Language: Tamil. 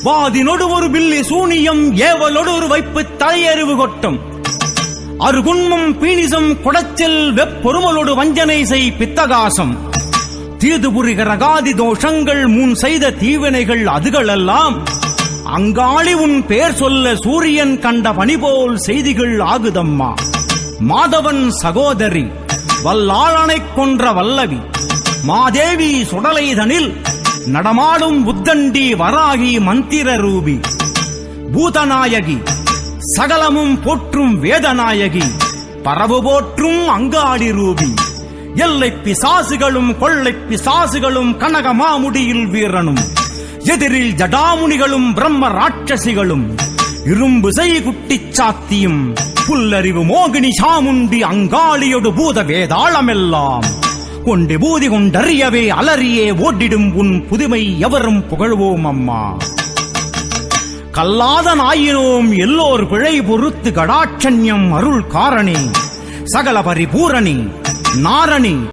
வாதினொடு ஒரு பில்லி சூனியம் ஏவலொடு ஒரு வைப்பு தலையறிவு கொட்டும் அருகுண்மம் பீனிசம் குடச்சல் வெப்பொருமலோடு வஞ்சனை செய் பித்தகாசம் தீதுபுரிகரகாதி தோஷங்கள் முன் செய்த தீவினைகள் அதுகளெல்லாம் அங்காளி உன் பேர் சொல்ல சூரியன் கண்ட பணிபோல் செய்திகள் ஆகுதம்மா. மாதவன் சகோதரி வல்லாளனைக் கொன்ற வல்லவி மாதேவி சுடலைதனில் நடமாடும் புத்தண்டி வராகி மந்திர ரூபி பூதநாயகி சகலமும் போற்றும் வேதநாயகி பரவு போற்றும் அங்காடி ரூபி எல்லை பிசாசுகளும் கொள்ளை பிசாசுகளும் கனகமாமுடியில் வீரனும் எதிரில் ஜடாமுனிகளும் பிரம்ம ராட்சசிகளும் இரும்பு செய் குட்டிச் சாத்தியும் புல்லறிவு மோகினி சாமுண்டி அங்காளியொடு பூத வேதாளமெல்லாம் கொண்டு பூதி கொண்டறியவே அலறியே ஓடிடும் உன் புதுமை எவரும் புகழ்வோம் அம்மா. கல்லாத நாயினோம் எல்லோர் பிழை பொறுத்து கடாட்சண்யம் அருள் காரணி சகல பரிபூரணி நாரணி